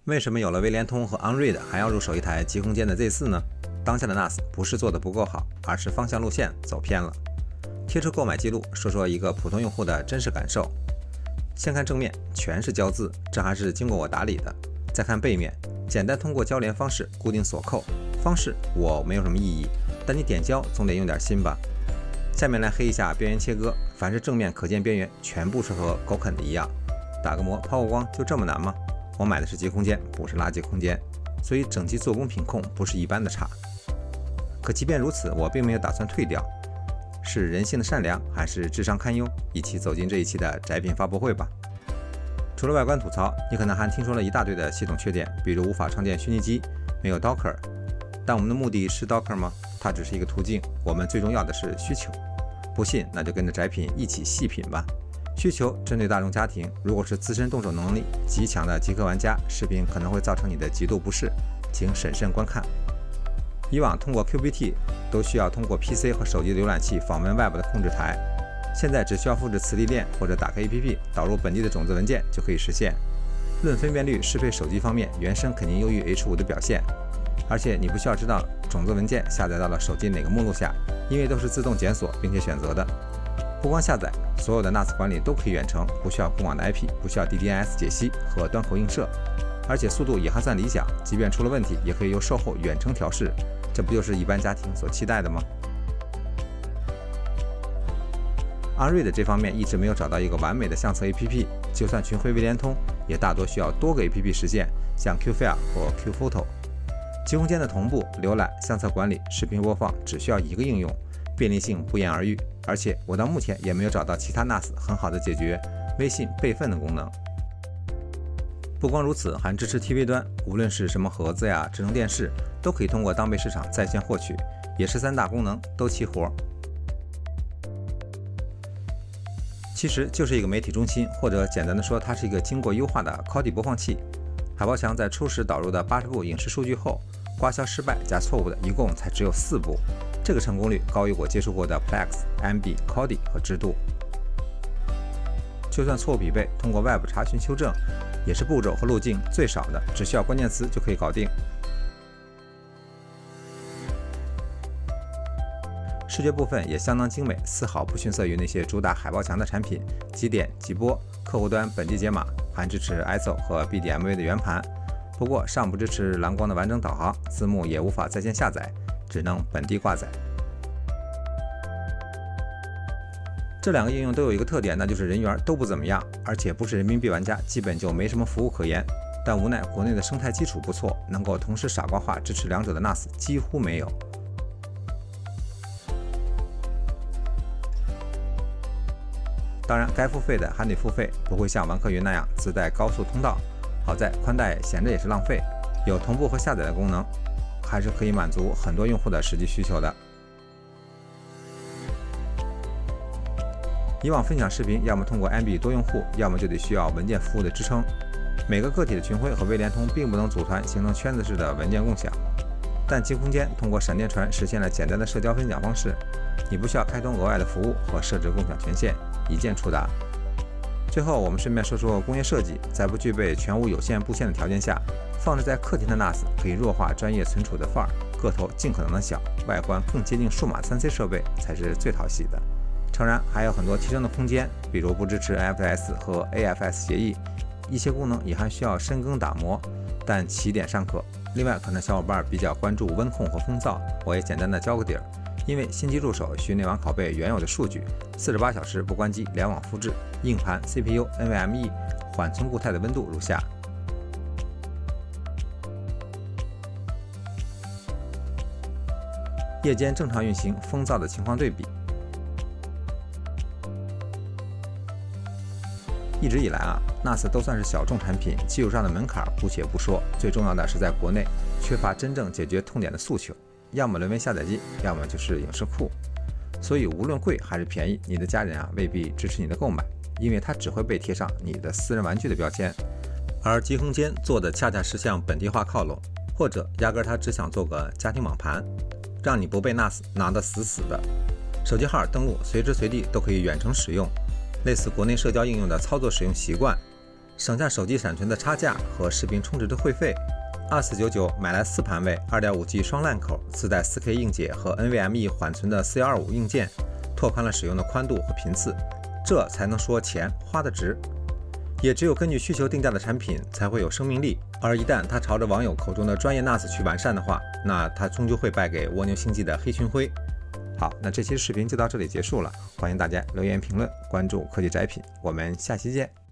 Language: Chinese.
为什么有了微联通和 Android 还要入手一台极空间的 Z4 呢？当下的 NAS 不是做的不够好，而是方向路线走偏了。贴出购买记录，说说一个普通用户的真实感受。先看正面，全是胶字，这还是经过我打理的。再看背面，简单通过交联方式固定锁扣，方式我没有什么异议，但你点胶总得用点心吧。下面来黑一下边缘切割，凡是正面可见边缘，全部是和狗啃的一样。打个膜抛个光就这么难吗？我买的是极空间，不是垃圾空间，所以整机做工品控不是一般的差。可即便如此，我并没有打算退掉。是人性的善良，还是智商堪忧？一起走进这一期的宅品发布会吧。除了外观吐槽，你可能还听说了一大堆的系统缺点，比如无法创建虚拟机，没有 Docker。但我们的目的是 Docker 吗？它只是一个途径，我们最重要的是需求。不信，那就跟着宅品一起细品吧。需求针对大众家庭，如果是自身动手能力极强的极客玩家，视频可能会造成你的极度不适，请审慎观看。以往通过 QBT 都需要通过 PC 和手机浏览器访问 Web 的控制台，现在只需要复制磁力链或者打开 APP 导入本地的种子文件就可以实现。论分辨率适配手机方面，原生肯定优于 H5 的表现，而且你不需要知道种子文件下载到了手机哪个目录下，因为都是自动检索并且选择的。不光下载，所有的 NAS 管理都可以远程，不需要公网的 IP， 不需要 DDoS 解析和端口映射，而且速度也还算理想，即便出了问题也可以由售后远程调试，这不就是一般家庭所期待的吗？Android 这方面一直没有找到一个完美的相册 APP， 就算群晖微联通，也大多需要多个 APP 实现，像 Qfile 或 Qphoto。极空间的同步、浏览、相册管理、视频播放只需要一个应用，便利性不言而喻。而且我到目前也没有找到其他 NAS 很好的解决微信备份的功能。不光如此，还支持 TV 端，无论是什么盒子呀、智能电视，都可以通过当被市场在线获取，也是3大功能都齐活。其实就是一个媒体中心，或者简单的说，它是一个经过优化的 Kodi 播放器。海豹墙在初始导入的80部影视数据后，刮消失败加错误的一共才只有4部，这个成功率高于我接触过的 Plex、MB、Kodi 和知度。就算错误匹配，通过 Web 查询修正，也是步骤和路径最少的，只需要关键词就可以搞定。视觉部分也相当精美，丝毫不逊色于那些主打海豹墙的产品，即点即播，客户端本地解码，还支持 ISO 和 BDMV 的圆盘。不过尚不支持蓝光的完整导航，字幕也无法在线下载，只能本地挂载。这2个应用都有一个特点，那就是人缘都不怎么样，而且不是人民币玩家，基本就没什么服务可言。但无奈国内的生态基础不错，能够同时傻瓜化支持2者的 NAS 几乎没有。当然，该付费的还得付费，不会像玩客云那样自带高速通道。好在宽带闲着也是浪费，有同步和下载的功能，还是可以满足很多用户的实际需求的。以往分享视频，要么通过 MB 多用户，要么就得需要文件服务的支撑。每个个体的群晖和微联通并不能组团形成圈子式的文件共享，但极空间通过闪电传实现了简单的社交分享方式，你不需要开通额外的服务和设置共享权限，一键触达。最后，我们顺便说说工业设计，在不具备全无有线布线的条件下，放置在客厅的 NAS 可以弱化专业存储的范儿，个头尽可能的小，外观更接近数码 3C 设备才是最讨喜的。诚然，还有很多提升的空间，比如不支持 NFS 和 AFS 协议，一些功能也还需要深耕打磨，但起点尚可。另外，可能小伙伴比较关注温控和风噪，我也简单的交个底儿。因为新机入手需内网拷贝原有的数据，48小时不关机联网复制，硬盘、CPU、NVMe 缓存固态的温度如下。夜间正常运行，风噪的情况对比。一直以来NAS 都算是小众产品，技术上的门槛姑且不说，最重要的是在国内缺乏真正解决痛点的诉求，要么沦为下载机，要么就是影视库。所以无论贵还是便宜，你的家人未必支持你的购买，因为它只会被贴上你的私人玩具的标签。而极空间做的恰恰是向本地化靠拢，或者压根他只想做个家庭网盘，让你不被 NAS 拿得死死的。手机号登录随时随地都可以远程使用，类似国内社交应用的操作使用习惯。省下手机闪存的差价和视频充值的会费。2499买来4盘位 2.5G 双烂口，自带 4K 硬解和 NVMe 缓存的4125硬件，拓宽了使用的宽度和频次，这才能说钱花得值。也只有根据需求定价的产品才会有生命力，而一旦它朝着网友口中的专业 NAS 去完善的话，那它终究会败给蜗牛星际的黑群晖。好，那这期视频就到这里结束了，欢迎大家留言评论，关注科技宅品，我们下期见。